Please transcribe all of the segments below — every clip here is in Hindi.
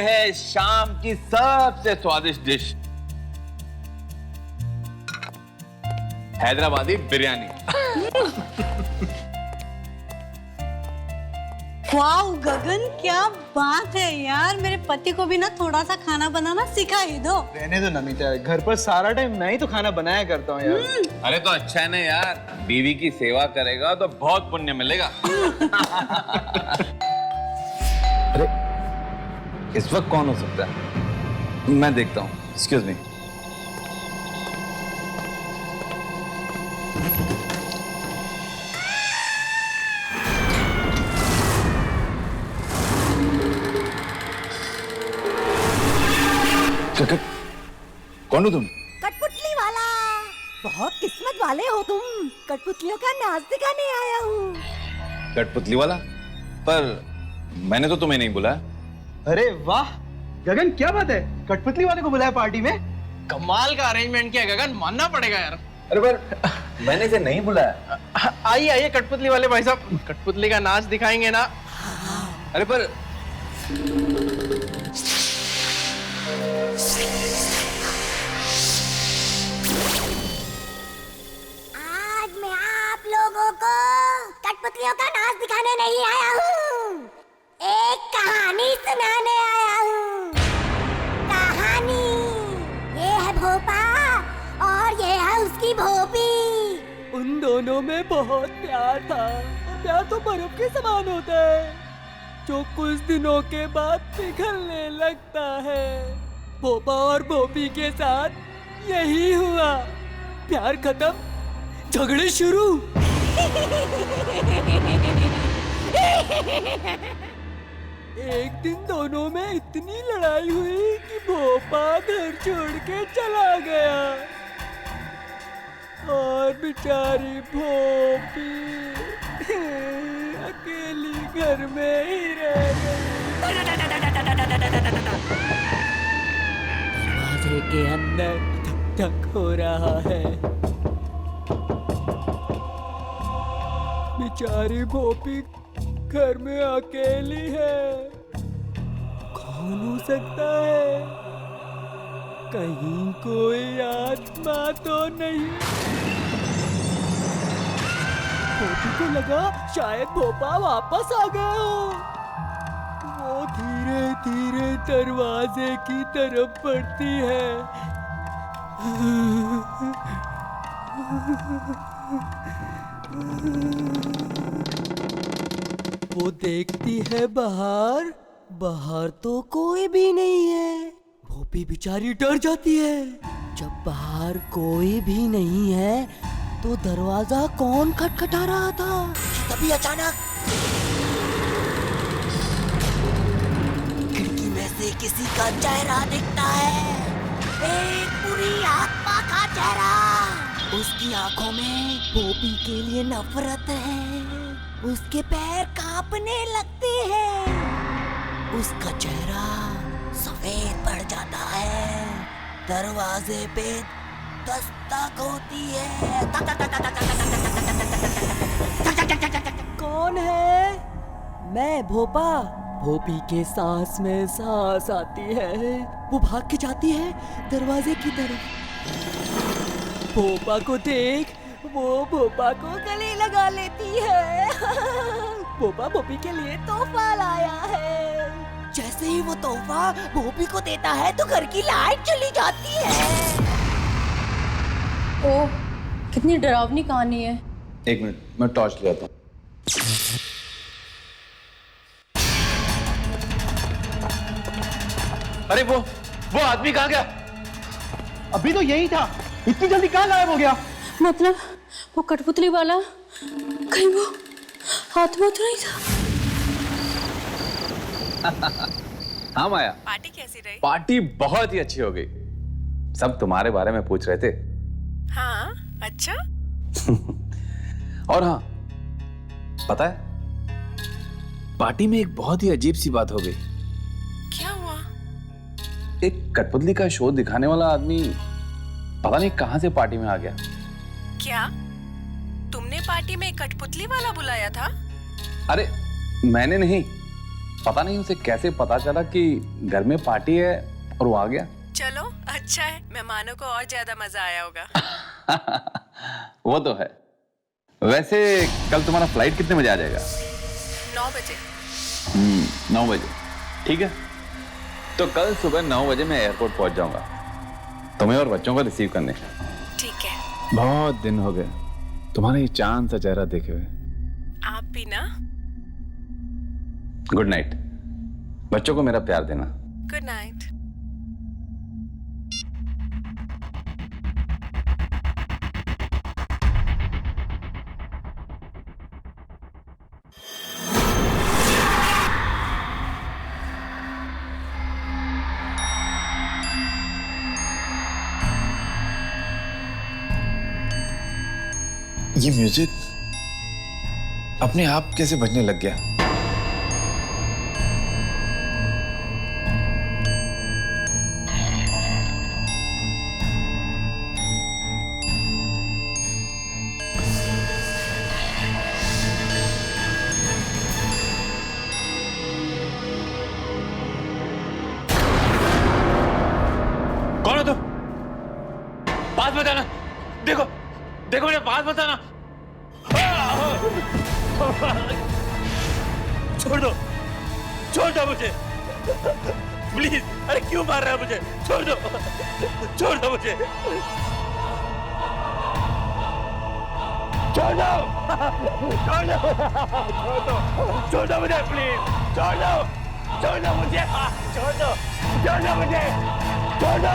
है शाम की सबसे स्वादिष्ट डिश, हैदराबादी बिरयानी। वाह गगन, क्या बात है यार। मेरे पति को भी ना थोड़ा सा खाना बनाना सिखा ही दो। रहने दो नमिता, घर पर सारा टाइम मैं ही तो खाना बनाया करता हूँ यार। अरे तो अच्छा है ना यार, बीवी की सेवा करेगा तो बहुत पुण्य मिलेगा। अरे इस वक्त कौन हो सकता है? मैं देखता हूँ। Excuse me. कौन हो तुम? कठपुतली वाला। बहुत किस्मत वाले हो तुम। कठपुतलियों का नाच दिखाने आया हूँ। कठपुतली वाला? पर मैंने तो तुम्हें नहीं बुलाया। अरे वाह गगन, क्या बात है, कठपुतली वाले को बुलाया पार्टी में? कमाल का अरेंजमेंट किया गगन, मानना पड़ेगा यार। अरे पर मैंने इसे नहीं बुलाया। आइए आइए कठपुतली वाले भाई साहब, कठपुतली का नाच दिखाएंगे ना। अरे पर आज मैं आप लोगों को कठपुतलियों का नाच दिखाने नहीं आया हूँ, एक कहानी सुनाने आया हूँ। कहानी ये है भोपा और ये है उसकी भोपी। उन दोनों में बहुत प्यार था। प्यार तो बर्फ के समान होता है जो कुछ दिनों के बाद पिघलने लगता है। भोपा और भोपी के साथ यही हुआ। प्यार खत्म, झगड़े शुरू। एक दिन दोनों में इतनी लड़ाई हुई कि भोपा घर छोड़ के चला गया और बेचारी भोपी अकेली घर में ही रह गई। दरवाजे के अंदर धक धक हो रहा है। बेचारी भोपी घर में अकेली है। कौन हो सकता है? कहीं कोई आत्मा तो नहीं? भोपी को लगा शायद भोपा वापस आ गया हो। वो धीरे धीरे दरवाजे की तरफ बढ़ती है। वो देखती है बाहर, बाहर तो कोई भी नहीं है। भोपी बेचारी डर जाती है। जब बाहर कोई भी नहीं है तो दरवाजा कौन खटखटा रहा था? तभी अचानक खिड़की में से किसी का चेहरा दिखता है। एक बुरी आत्मा का चेहरा। उसकी आंखों में भोपी के लिए नफरत है। उसके पैर कांपने लगते हैं। उसका चेहरा सफेद पड़ जाता है। दरवाजे पे दस्तक होती है। कौन है? मैं भोपा। भोपी के सांस में सांस आती है। वो भाग के जाती है दरवाजे की तरफ। भोपा को देख वो भोपा को गले लगा लेती है। भोपा भोपी के लिए तोहफा लाया है। जैसे ही वो तोहफा भोपी को देता है तो घर की लाइट चली जाती है। ओह, कितनी डरावनी कहानी है। एक मिनट, मैं टॉर्च ले आता हूँ। अरे वो आदमी कहाँ गया? अभी तो यही था, इतनी जल्दी कहाँ गायब हो गया? मतलब वो कठपुतली वाला कहीं वो आत्मा तो नहीं था? हाँ माया, पार्टी कैसी रही? पार्टी बहुत ही अच्छी हो गई। सब तुम्हारे बारे में पूछ रहे थे। हाँ, अच्छा। और हाँ, पता है पार्टी में एक बहुत ही अजीब सी बात हो गई। क्या हुआ? एक कठपुतली का शो दिखाने वाला आदमी पता नहीं कहां से पार्टी में आ गया। क्या तुमने पार्टी में कठपुतली वाला बुलाया था? अरे मैंने नहीं, पता नहीं उसे कैसे पता चला कि घर में पार्टी है और वो आ गया। चलो अच्छा है, मेहमानों को और ज्यादा मजा आया होगा। वो तो है। वैसे कल तुम्हारा फ्लाइट कितने बजे आ जाएगा? 9 बजे। 9 बजे, ठीक है। तो कल सुबह 9 बजे मैं एयरपोर्ट पहुंच जाऊंगा तुम्हें और बच्चों को रिसीव करने। ठीक है। बहुत दिन हो गए तुम्हारा ये चांद सा चेहरा देखे हुए। आप भी ना। Good night. बच्चों को मेरा प्यार देना। Good night. ये म्यूजिक अपने आप कैसे बजने लग गया? कौन हो तुम? बात बताना। देखो देखो मेरे बात बताना। छोड़ दो मुझे प्लीज। अरे क्यों मार रहा है मुझे? छोड़ दो मुझे। छोड़ दो मुझे प्लीज। छोड़ दो मुझे। प्लीज छोड़ दो।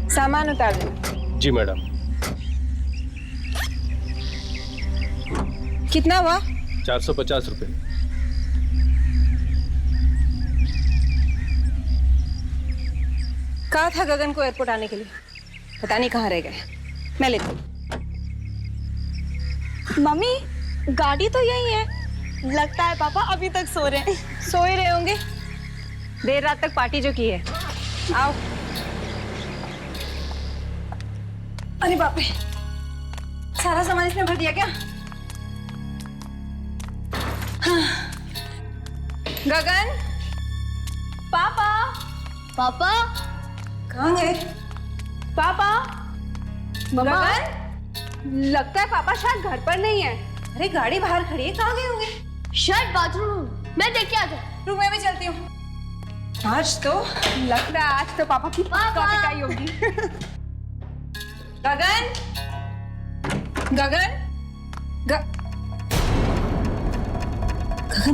सामान उतार दो। जी मैडम। कितना हुआ? 450 रुपए। कहा था गगन को एयरपोर्ट आने के लिए, पता नहीं कहाँ रह गए। मैं लेती हूँ। मम्मी गाड़ी तो यही है। लगता है पापा अभी तक सो रहे हैं। सो ही रहे होंगे, देर रात तक पार्टी जो की है। आओ। अरे बाप रे, सारा सामान इसमें भर दिया क्या? हाँ। गगन, पापा कहाँ गए? पापा, गगन, लगता है पापा शायद घर पर नहीं है। अरे गाड़ी बाहर खड़ी है, कहाँ गए होंगे? शायद बाथरूम। मैं देख के आ जाऊँ। रूम में भी चलती हूँ। आज तो लगता है आज तो पापा की पक्का पिटाई होगी। गगन, गगन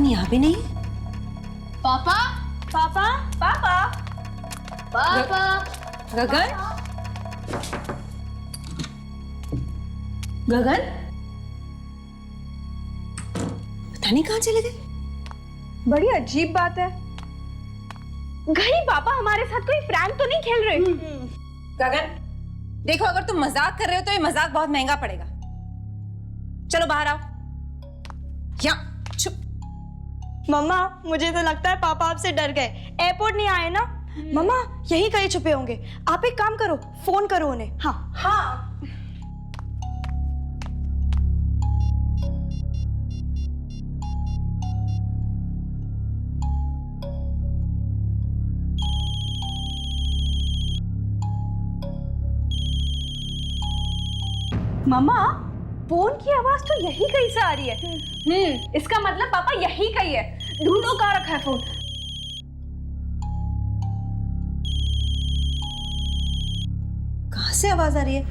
यहाँ भी नहीं। पापा गगन, पता नहीं कहाँ चले गए। बड़ी अजीब बात है। कहीं पापा हमारे साथ कोई प्रैंक तो नहीं खेल रहे? गगन, देखो अगर तुम मजाक कर रहे हो तो ये मजाक बहुत महंगा पड़ेगा। चलो बाहर आओ। यहाँ चुप। मम्मा मुझे तो लगता है पापा आपसे डर गए। एयरपोर्ट नहीं आए ना? मम्मा यही कहीं छुपे होंगे। आप एक काम करो, फोन करो उन्हें। हाँ। मम्मा फोन की आवाज तो यही कहीं से आ रही है। इसका मतलब पापा यही कहीं है। ढूंढो कहाँ रखा है फोन। कहाँ से आवाज आ रही है?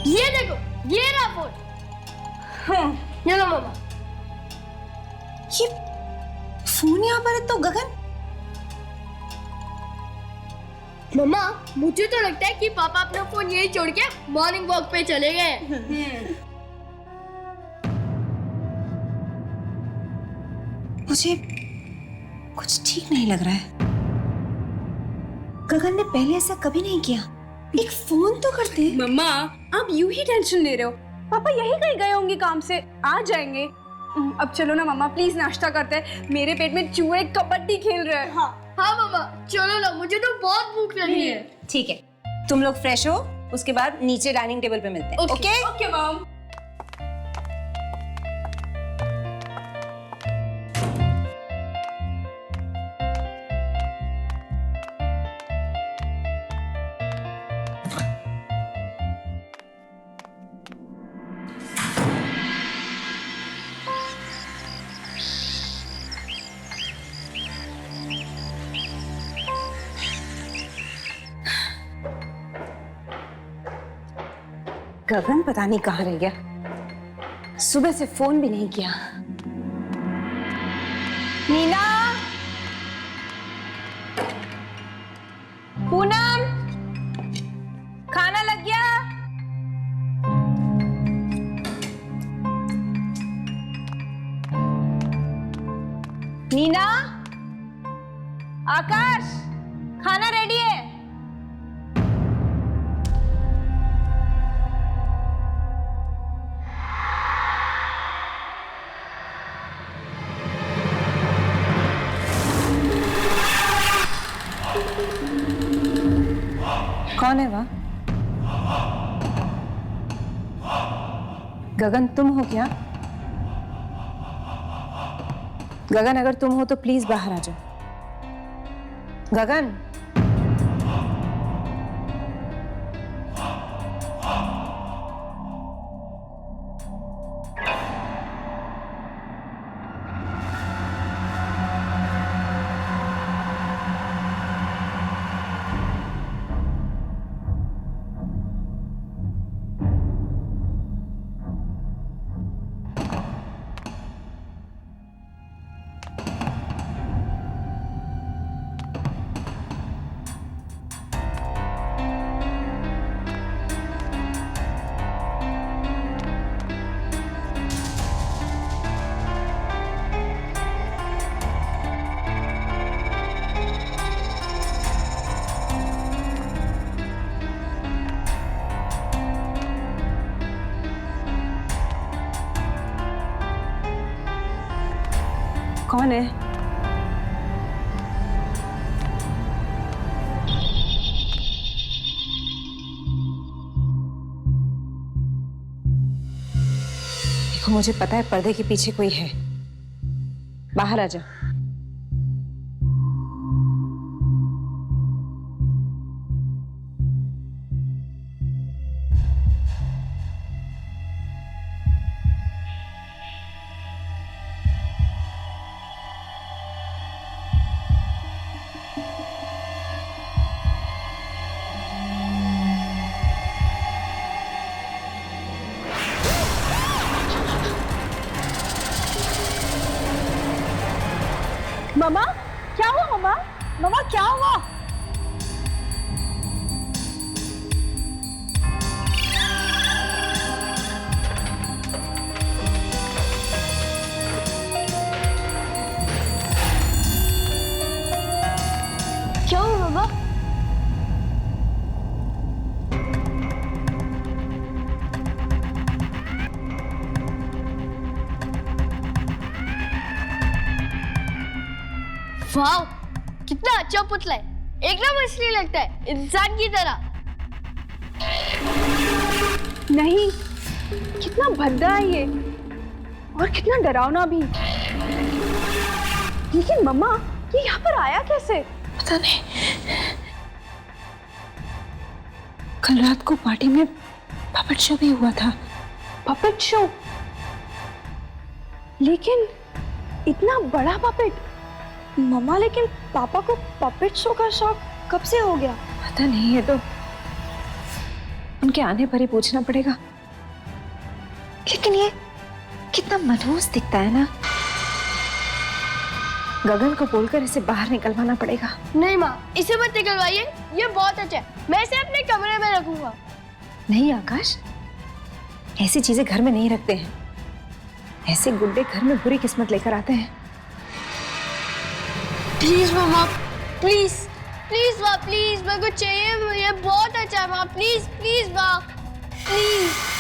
ये देखो ये रहा फोन। ये लो मम्मा। ये फोन यहाँ पर है तो गगन। मम्मा मुझे तो लगता है कि पापा अपना फोन यही छोड़ के मॉर्निंग वॉक पे चले गए। मुझे कुछ ठीक नहीं लग रहा है। गगन ने पहले ऐसा कभी नहीं किया। एक फोन तो करते। मम्मा आप यूं ही टेंशन ले रहे हो। पापा यही कहीं गए होंगे काम से, आ जाएंगे। अब चलो ना मम्मा, प्लीज नाश्ता करते हैं। मेरे पेट में चूहे कबड्डी खेल रहे हैं। हाँ मम्मा चलो ना, मुझे तो बहुत भूख लगी है। ठीक है, तुम लोग फ्रेश हो, उसके बाद नीचे डाइनिंग टेबल पे मिलते हैं। Okay okay mom. गगन पता नहीं कहाँ रह गया, सुबह से फोन भी नहीं किया। नीना, पूनम, खाना लग गया? नीना, आकाश, खाना रेडी है? कौन है वह? गगन तुम हो क्या? गगन अगर तुम हो तो प्लीज बाहर आ जाओ। गगन, कौन है? देखो मुझे पता है पर्दे के पीछे कोई है, बाहर आ जाओ। मम्मा क्या हुआ? मम्मा, मम्मा क्या हुआ? क्या हुआ मम्मा? वाह कितना अच्छा पुतला है, एकदम असली लगता है, इंसान की तरह। नहीं, कितना भद्दा है ये और कितना डरावना भी। लेकिन मम्मा ये यहाँ पर आया कैसे? पता नहीं, कल रात को पार्टी में पपेट शो भी हुआ था। Puppet show? लेकिन इतना बड़ा पपेट? मम्मा लेकिन पापा को पपेट शो का शौक कब से हो गया? पता नहीं, है तो उनके आने पर ही पूछना पड़ेगा। लेकिन ये कितना मनहूस दिखता है ना। गगन को बोलकर इसे बाहर निकलवाना पड़ेगा। नहीं माँ, इसे मत निकलवाइए, ये बहुत अच्छा है, मैं इसे अपने कमरे में रखूंगा। नहीं आकाश, ऐसी चीजें घर में नहीं रखते हैं। ऐसे गुड्डे घर में बुरी किस्मत लेकर आते हैं। प्लीज मामा, प्लीज प्लीज माँ, प्लीज मेरे को चाहिए, ये बहुत अच्छा है माँ, प्लीज प्लीज माँ, प्लीज।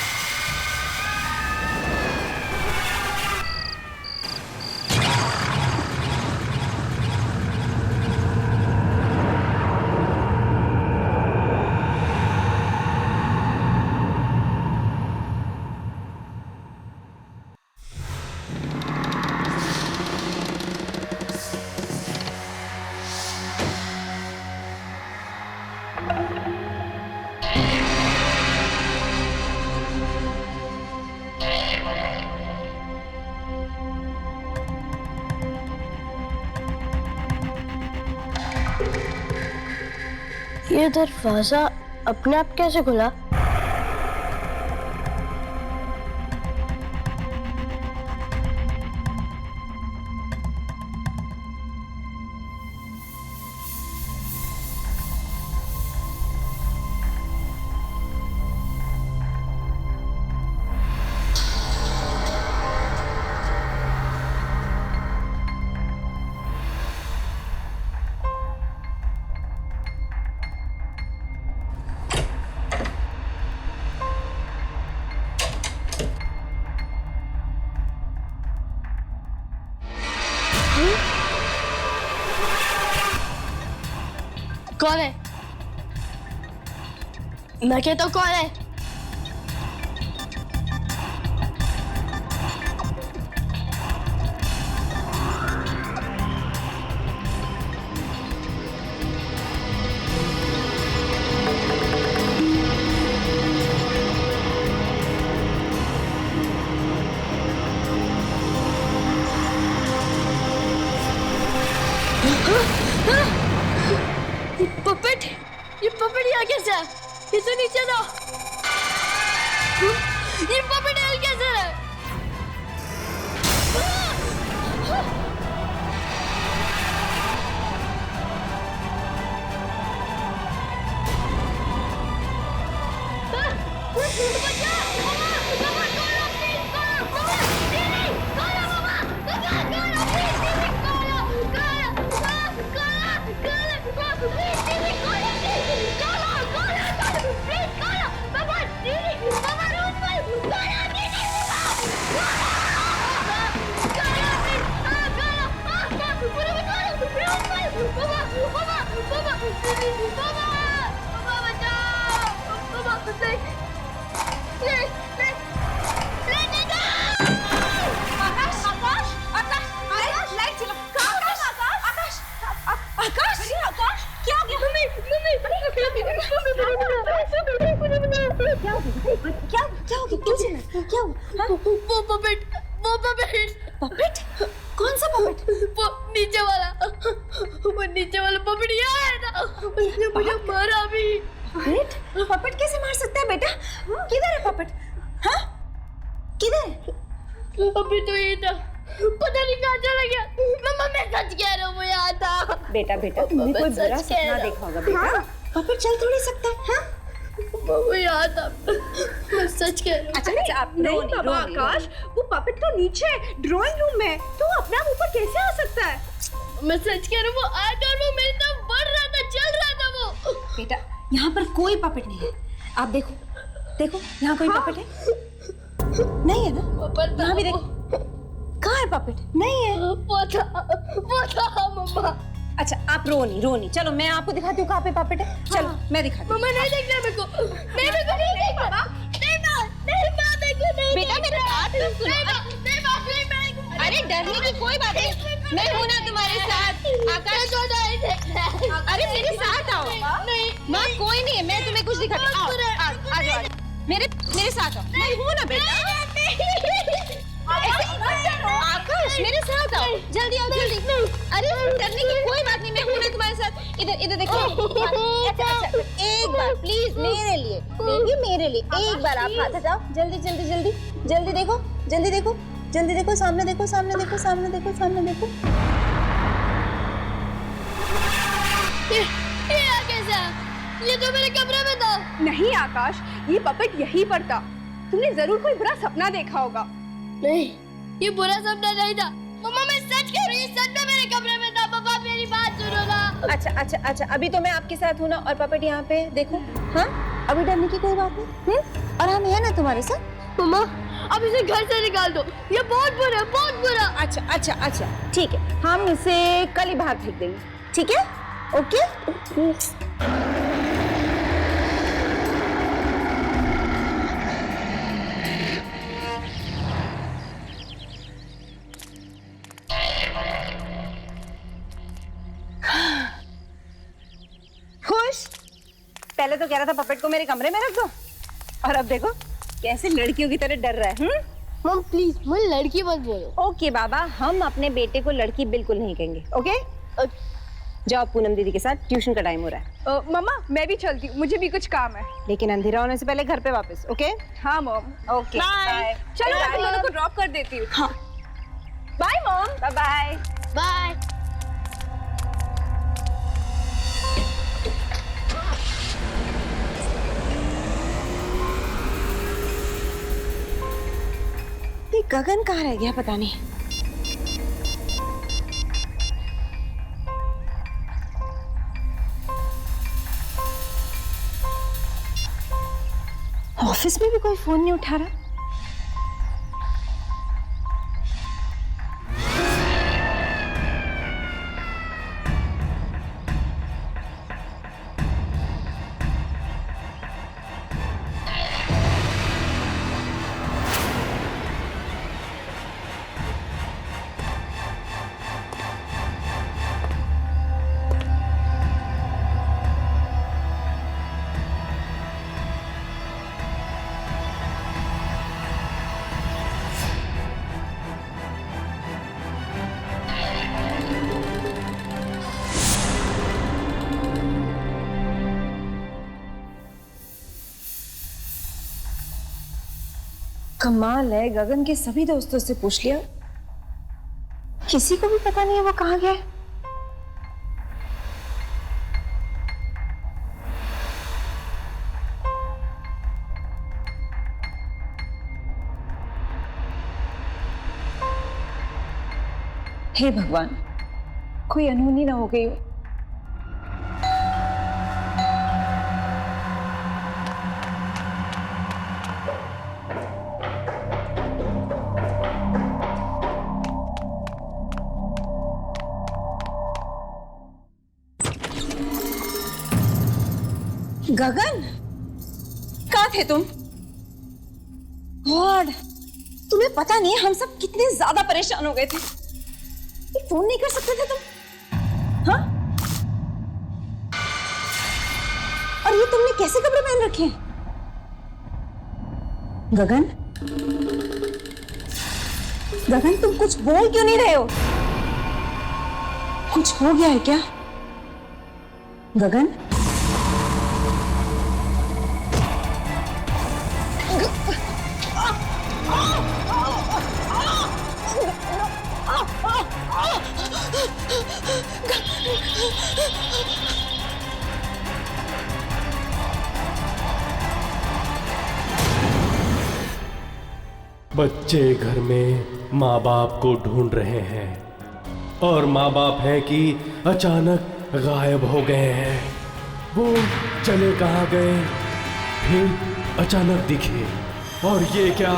ये दरवाजा अपने आप कैसे खुला? कौन है? मैं कहता हूँ कौन है? ये पपेट यहाँ कैसे है? ये तो नीचे था। ये पपेट यहाँ कैसे है? पपेट? कौन सा पपेट? वो नीचे वाला पपेट यहाँ है ना, उसने मुझे मारा भी। पपेट? पपेट कैसे मार सकता है बेटा? किधर है पपेट? हाँ? किधर है? अभी तो ये था, पता नहीं कहाँ चला गया। मम्मा मैं सच कह रहा हूँ, वो यहाँ था। बेटा तुमने कोई बुरा सपना देखा होगा बेटा। पपेट चल थोड़ी सकता है। हाँ? वो यहाँ था, मैं सच कह रहा हूँ। अच्छा आप नहीं बाबा आकाश, वो पपेट तो नीचे ड्राइंग रूम में, तो अपने आप ऊपर कैसे आ सकता है? मैं सच कह रहा हूँ, वो आया था और वो मेरी तरफ बढ़ रहा था, चल रहा था वो। बेटा यहाँ पर कोई पपेट नहीं है। आप देखो यहाँ कोई पपेट है? नहीं है ना? यहाँ भी देखो। कहाँ है पपेट? नहीं है। वो था मम्मा। अच्छा आप रो नहीं, चलो मैं आपको दिखाती हूँ कहाँ पे पपेट है। चलो मैं दिखाती हूँ। मम्मा नहीं देखना मेरे को, नहीं देखना। बेटा मेरे बात तो सुनो। अरे डरने की कोई बात नहीं, मैं हूँ ना तुम्हारे साथ। आकाश अरे मेरे साथ आओ। नहीं माँ कोई नहीं है, मैं तुम्हें कुछ दिखाती हूँ। आ जाओ मेरे साथ आओ। मैं हूँ ना बेटा। आकाश मेरे साथ आओ, जल्दी आओ जल्दी। अरे डरने की कोई बात नहीं, मैं हूँ ना तुम्हारे साथ। इधर देखिए। अच्छा एक बार प्लीज मेरे लिए एक बार आप हाथ हटाओ, जल्दी। जल्दी देखो, जल्दी देखो, जल्दी देखो, सामने देखो, सामने देखो, सामने देखो, सामने देखो। ये कैसा? ये तो मेरे कमरे में था। नहीं आकाश, ये पपेट यहीं पर था। तुमने जरूर कोई बुरा सपना देखा होगा। नहीं, ये बुरा सपना नहीं था। मम्मा मैं सच कह रही हूँ, सच में मेरे कमरे में था। पापा मेरी बात सुनो ना। अच्छा अच्छा अच्छा, अभी तो मैं आपके साथ हूँ ना, और पपेट यहाँ पे देखो। हाँ, अभी डरने की कोई बात नहीं। और हम है ना तुम्हारे साथ। मम्मा अब इसे घर से निकाल दो, ये बहुत बुरा है, बहुत बुरा। अच्छा अच्छा अच्छा, ठीक है, हम इसे कल ही बाहर फेंक देंगे, ठीक है? ओके। खुश? पहले तो कह रहा था पपेट को मेरे कमरे में रख दो, और अब देखो कैसे लड़कियों की तरह डर रहा है। मम प्लीज मुझे लड़की मत बोलो। ओके बाबा, हम अपने बेटे को लड़की बिल्कुल नहीं कहेंगे। ओके, जाओ पूनम दीदी के साथ, ट्यूशन का टाइम हो रहा है। मम्मा मैं भी चलती हूँ, मुझे भी कुछ काम है। लेकिन अंधेरा होने से पहले घर पे वापस। ओके? हाँ मॉम। Okay, bye. चलो मैं तुम दोनों को ड्रॉप कर देती हूँ। हाँ bye mom. Bye bye. Bye. Gagan कहाँ रह गया पता नहीं। ऑफिस में भी कोई फोन नहीं उठा रहा। कमाल है, गगन के सभी दोस्तों से पूछ लिया, किसी को भी पता नहीं है वो कहाँ गया। हे भगवान, कोई अनहोनी ना हो गई हो। गगन, कहाँ थे तुम? गॉड, तुम्हें पता नहीं हम सब कितने ज्यादा परेशान हो गए थे। ये फोन नहीं कर सकते थे तुम? हाँ? और ये तुमने कैसे कपड़े पहन रखे हैं? गगन, गगन तुम कुछ बोल क्यों नहीं रहे हो? कुछ हो गया है क्या? गगन, बच्चे घर में माँ बाप को ढूंढ रहे हैं, और माँ बाप है कि अचानक गायब हो गए हैं। वो चले कहाँ गए, फिर अचानक दिखे। और ये क्या,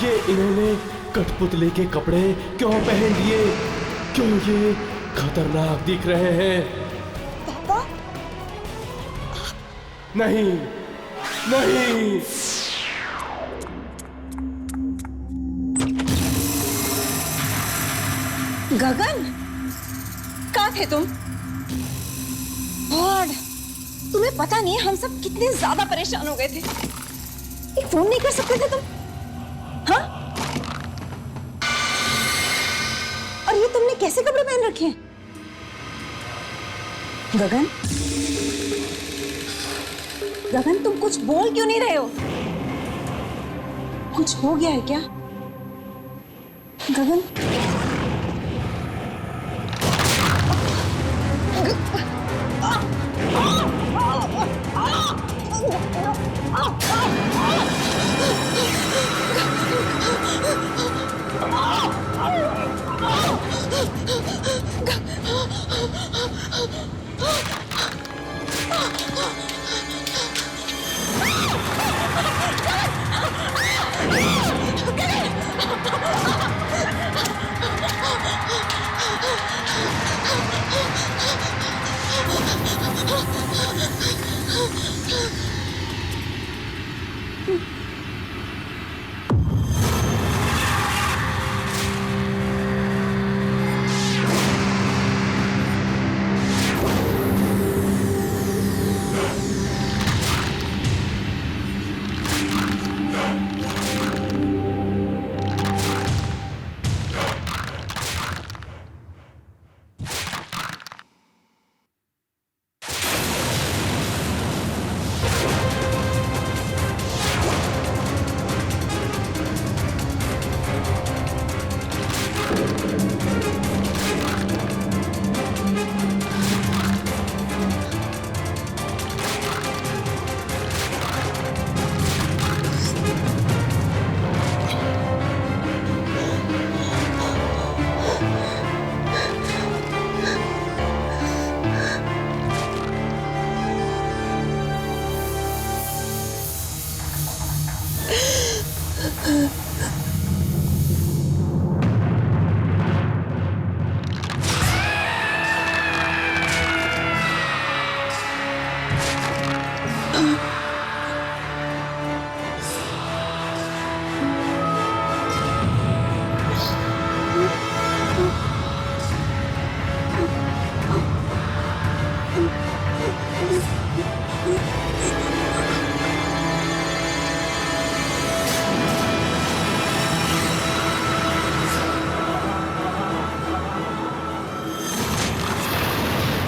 ये इन्होंने कठपुतली के कपड़े क्यों पहन लिए? क्यों ये खतरनाक दिख रहे हैं? पापा? नहीं नहीं, गगन, कहाँ थे तुम? गॉड, तुम्हें पता नहीं हम सब कितने ज्यादा परेशान हो गए थे। एक फोन नहीं कर सकते थे तुम? हाँ? और ये तुमने कैसे कपड़े पहन रखे हैं? गगन, गगन तुम कुछ बोल क्यों नहीं रहे हो? कुछ हो गया है क्या गगन?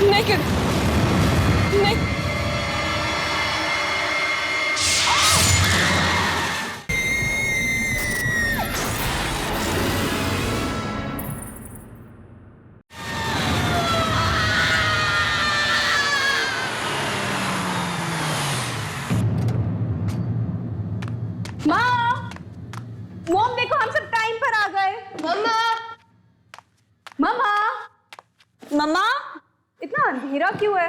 Naked. मॉम देखो हम सब टाइम पर आ गए। मम्मा मम्मा मम्मा इतना अंधेरा क्यों है?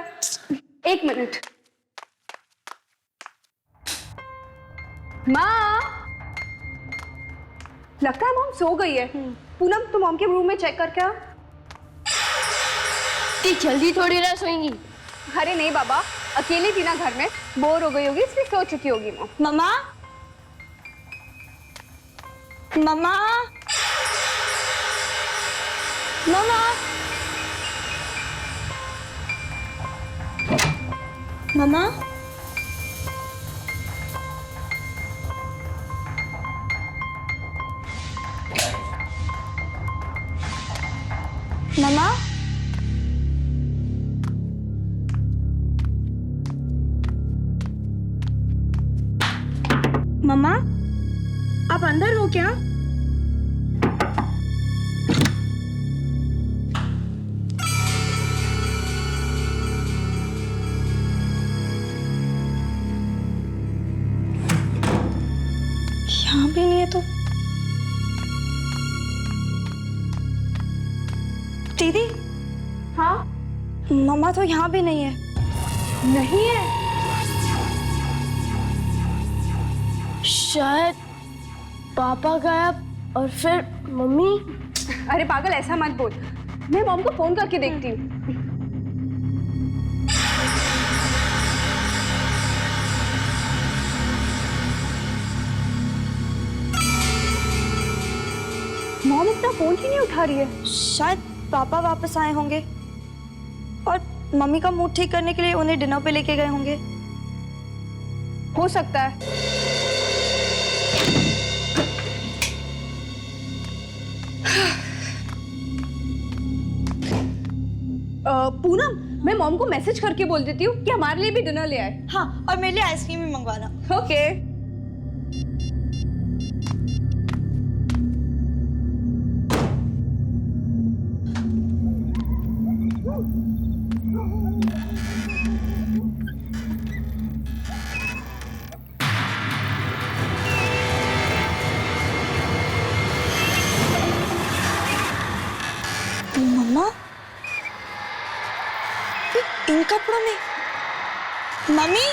एक मिनट। माँ लगता है मॉम सो गई है। पूनम तुम मॉम के रूम में चेक करके आओ। ती जल्दी थोड़ी ना सोएंगी। अरे नहीं बाबा, अकेली थी ना घर में, बोर हो गई होगी इसलिए सो चुकी होगी मॉम। मम्मा मम्मा मम्मा मम्मा मम्मा मम्मा आप अंदर हो क्या? यहाँ भी नहीं है तो दीदी। हाँ मम्मा तो यहाँ भी नहीं है। नहीं है। शायद पापा गायब और फिर मम्मी। अरे पागल ऐसा मत बोल, मैं मॉम को फोन करके देखती हूँ। मॉम इतना फोन क्यों नहीं उठा रही है? शायद पापा वापस आए होंगे और मम्मी का मूड ठीक करने के लिए उन्हें डिनर पे लेके गए होंगे। हो सकता है। पूनम मैं मॉम को मैसेज करके बोल देती हूँ कि हमारे लिए भी डिनर ले आए। हाँ और मेरे लिए आइसक्रीम भी मंगवाना। ओके। कपड़ों में? मम्मी,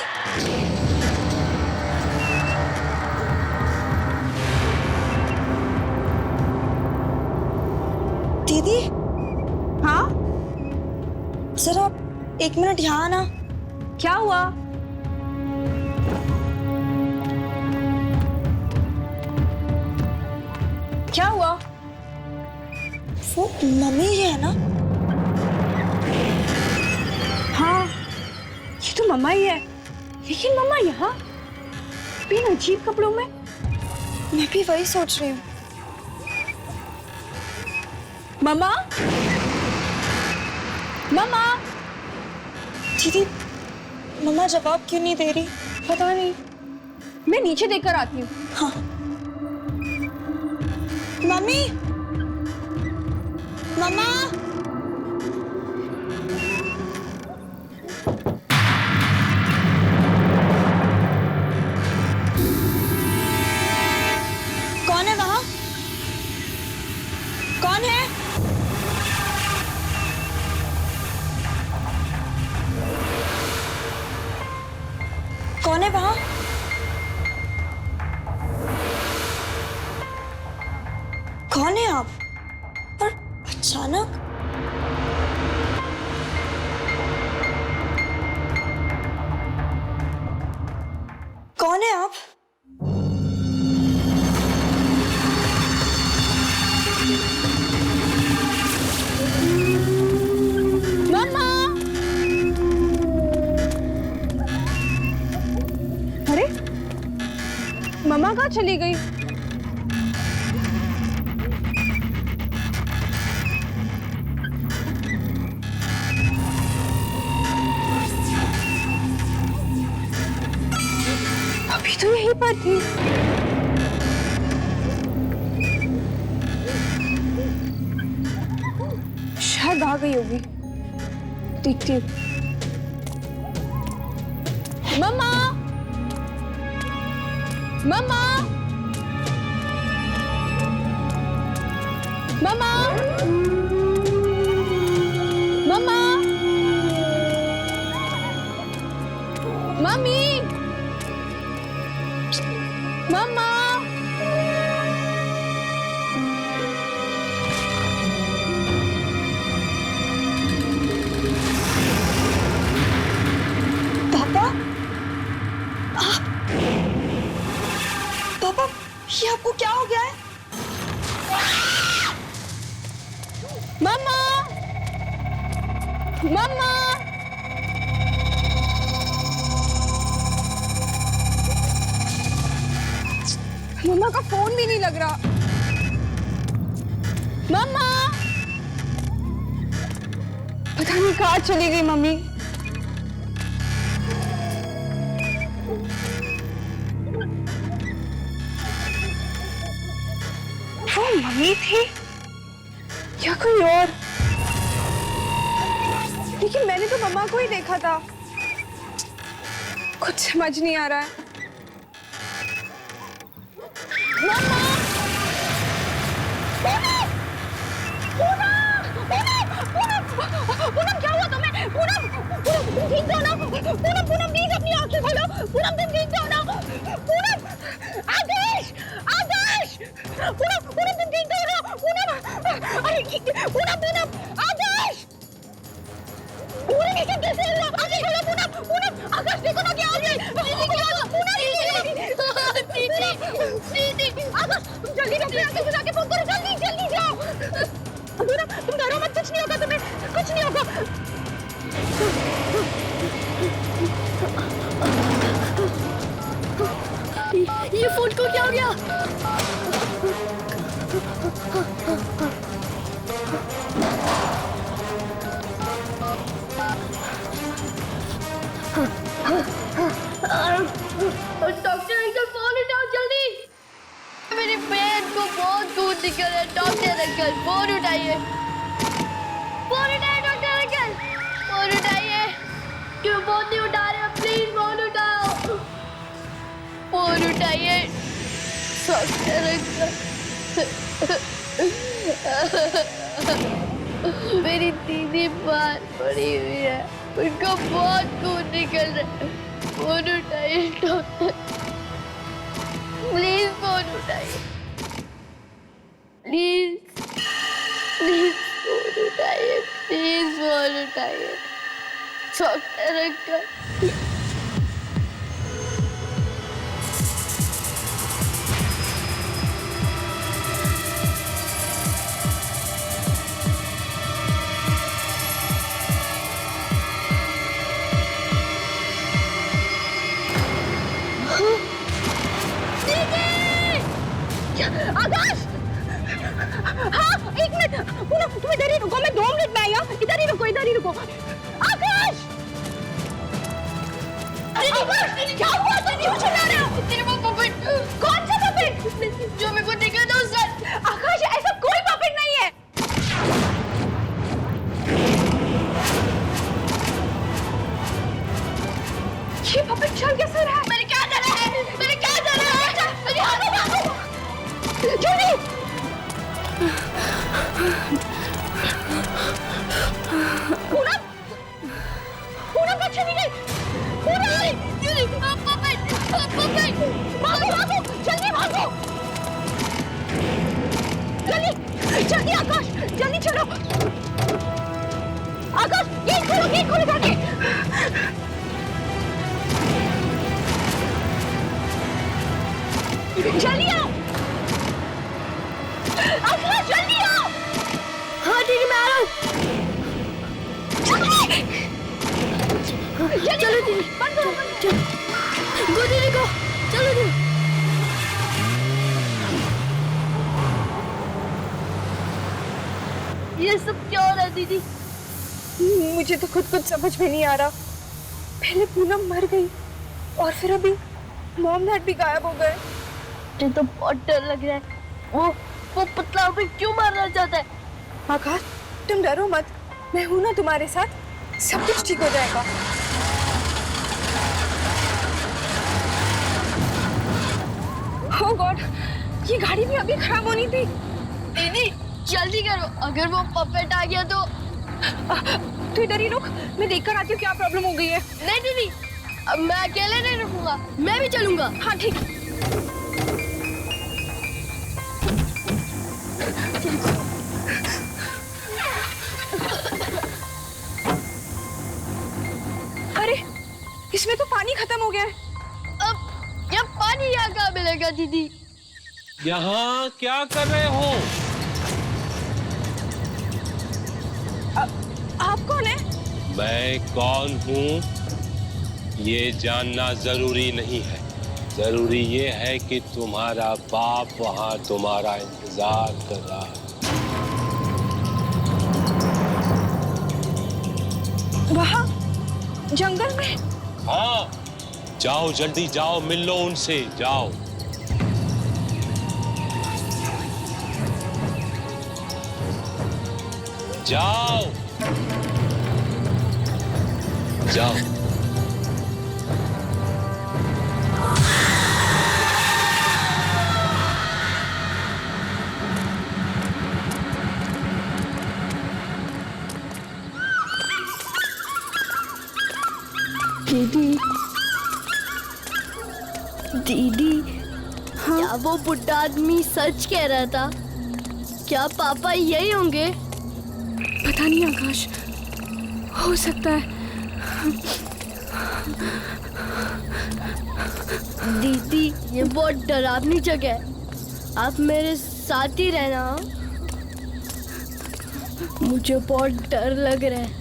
दीदी, हाँ, जरा 1 मिनट यहाँ आना। क्या हुआ? क्या हुआ? वो मम्मी ही है ना? हाँ, ये तो मम्मा ही है। लेकिन मम्मा यहाँ इन अजीब कपड़ों में? मैं भी वही सोच रही हूँ। मम्मा, मम्मा, दीदी, मम्मा जवाब क्यों नहीं दे रही? पता नहीं, मैं नीचे देखकर आती हूँ। हाँ। मम्मी, मम्मा, कौन है वहां? कौन है? कौन है वहां? कौन है आप? और अचानक कौन है आप? मम्मा! अरे, मम्मा कहाँ चली गई? अभी तो यहीं पर थी। शायद आ गई होगी। देखती हूँ। मम्मा, मम्मा, मम्मा, मम्मा, मम्मी, मम्मा, पापा, पापा, ये आपको क्या हो गया है? मम्मा, मम्मा, मम्मा का फोन भी नहीं लग रहा। मम्मा, पता नहीं कहाँ चली गई मम्मी। वो मम्मी थी या कोई और? लेकिन मैंने तो मम्मा को ही देखा था। कुछ समझ नहीं आ रहा है। मम्मा! पूनम, क्या हुआ तुम्हें? पूनम, तुम ठीक तो हो ना? पूनम, प्लीज अपनी आंखें खोलो। पूनम, तुम ठीक तो हो ना? पूनम, आकाश, आकाश, पूनम, तुम ठीक तो हो ना? पूनम, अरे पूनम, आकाश, पूनम, ये सब कैसे हुआ? आंखें खोलो पूनम, आकाश देखो ना क्या हो गया? आकाश, तुम जल्दी डॉक्टर आके बुला के फोन करो, जल्दी जाओ। पूनम, तुम डरो मत, कुछ नहीं होगा तुम्हें, कुछ नहीं होगा। ये फोन को क्या हो गया? डॉक्टर अंकल फोन उठाओ जल्दी। मेरी पेट को बहुत खून निकल रहा है। डॉक्टर अंकल फोन उठाइए, डॉक्टर अंकल फोन उठाइए। क्यों फोन नहीं उठा रहे? प्लीज फोन उठाओ, फोन उठाइए डॉक्टर अंकल। मेरी दीदी बाहर पड़ी हुई है। उनका बहुत खून निकल रहा है। फोन उठाइए डॉक्टर, प्लीज फोन उठाइए, प्लीज प्लीज फोन उठाइए, प्लीज फोन उठाइए डॉक्टर अंकल। आकाश! हाँ, 1 मिनट। पूनम, तुम इधर ही रुको, मैं 2 मिनट में आई हूँ। इधर ही रुको, इधर ही रुको। आकाश! आकाश, क्या हुआ? तुम क्यों चिल्ला रहे हो? तेरे वो पपेट। कौन सा पपेट? जो मेरे को दिखा था उस रात। आकाश, ऐसा कोई पपेट नहीं है। ये पपेट चल कैसे रहा है? मेरे क्या जाना है? मेरे क्या जाना है? मेरे हाथों भागो। जूली! पूनम! पूनम कहाँ चली गई? पूनम! Julie, puppet, puppet. भागो, भागो! जल्दी भागो! जल्दी! जल्दी आकाश! जल्दी चलो! आकाश, गेट खोलो जाके! जल्दी आओ! आकाश, जल्दी आओ! हाँ ठीक है, मैं आ रहा हूँ। चलो दीदी, बंद करो, गो दीदी को, चलो दीदी। ये सब क्या हो रहा है दीदी? मुझे तो खुद कुछ समझ में नहीं आ रहा। पहले पूनम मर गई और फिर अभी मॉम डैड भी गायब हो गए। मुझे तो बहुत डर लग रहा है। वो पतला अभी क्यों मारना चाहता है? आकाश, तुम डरो मत, मैं हूं ना तुम्हारे साथ, सब कुछ ठीक हो जाएगा। ओह गॉड, ये गाड़ी भी अभी खराब होनी थी। दीदी जल्दी करो, अगर वो पपेट आ गया तो। तू इधर ही रुक, मैं देखकर आती हूँ क्या प्रॉब्लम हो गई है। नहीं दीदी, अब मैं अकेले नहीं रुकूंगा, मैं भी चलूंगा। हाँ ठीक। अरे, इसमें तो पानी खत्म हो गया है। अब ये पानी यहाँ कहाँ मिलेगा दीदी? यहाँ क्या कर रहे हो? आप कौन है? मैं कौन हूँ ये जानना जरूरी नहीं है। जरूरी ये है कि तुम्हारा बाप वहाँ तुम्हारा इंतजार कर रहा है। वहाँ जंगल में? हाँ, जाओ जल्दी जाओ, मिल लो उनसे, जाओ। जाओ जाओ। दीदी, दीदी, हाँ? क्या वो बुढ़ा आदमी सच कह रहा था? क्या पापा यही होंगे? पता नहीं आकाश, हो सकता है। दीदी, ये बहुत डरावनी जगह है, आप मेरे साथ ही रहना। मुझे बहुत डर लग रहा है।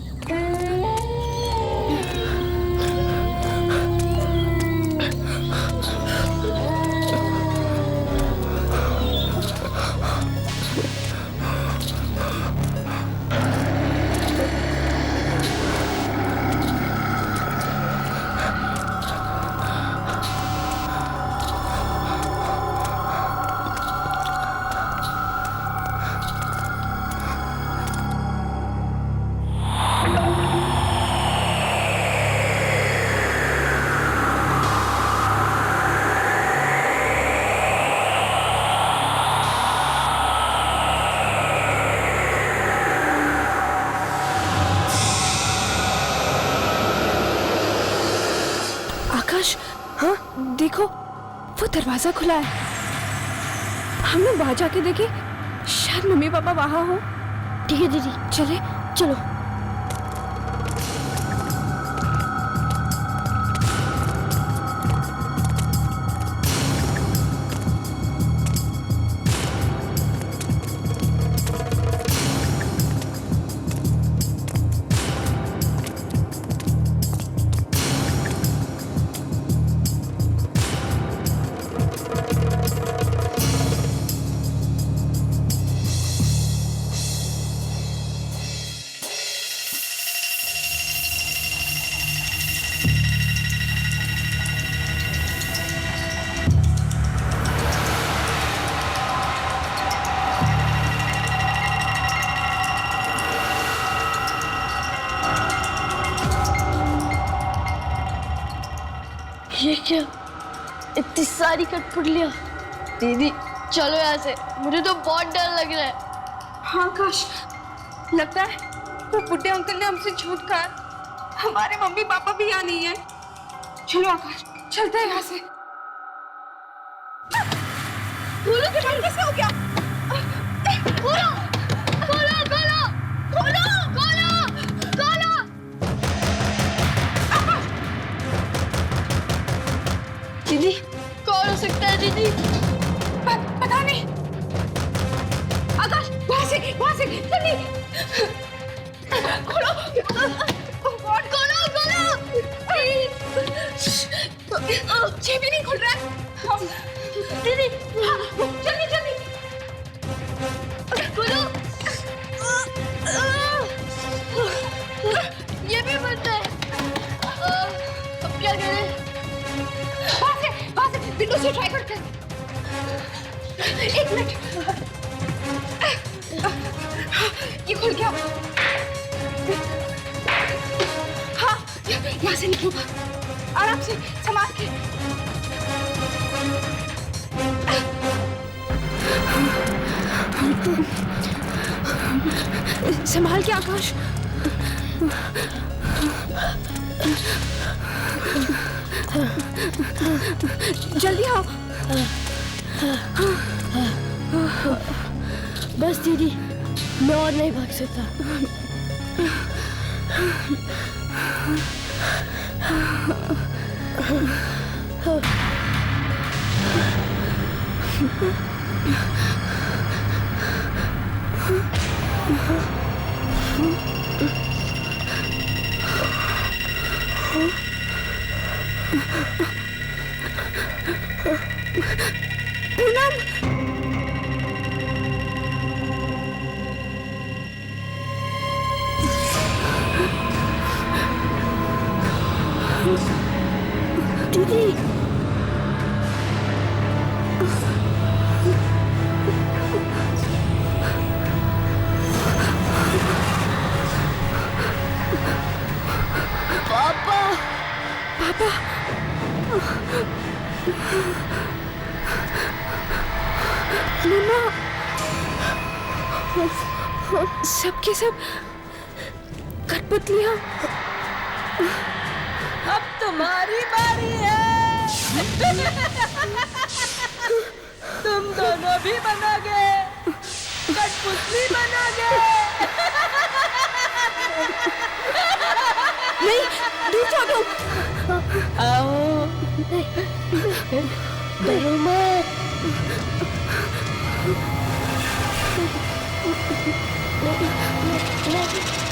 हाँ देखो, वो दरवाजा खुला है। हम लोग बाहर जाके देखें, शायद मम्मी पापा वहां हो। ठीक है दीदी, चले चलो। ये क्या, इतनी सारी कठपुतलियां। दीदी चलो यहाँ से, मुझे तो बहुत डर लग रहा है। हाँ आकाश, लगता है वो बुड्ढे अंकल ने हमसे झूठ कहा। हमारे मम्मी पापा भी यहाँ नहीं है। चलो आकाश, चलते हैं यहाँ से। खोलो के बंद कैसे हो गया? खोलो खोलो खोलो खोलो खोलो खोलो। दीदी कौन हो सकता है दीदी? पता नहीं। आकाश वहाँ से जल्दी खोलो खोलो खोलो। ये भी नहीं खुल रहा है। दीदी जल्दी जल्दी खोलो। ये भी बंद है। अब क्या करें? वहाँ से विंडो से ट्राई करते हैं। एक मिनट, ये खुल गया। हाँ, यहाँ से निकलूंगा। आराम से, संभाल के। संभाल के आकाश। जल्दी आओ। बस दीदी, मैं और नहीं भाग सकता। पूनम, दीदी पापा मम्मा, सबके सब कठपुतलियां। अब तुम्हारी बारी है। तुम दोनों भी बनोगे, कठपुतली बनोगे। नहीं, दूर जाओ। आओ, डरो मत। नहीं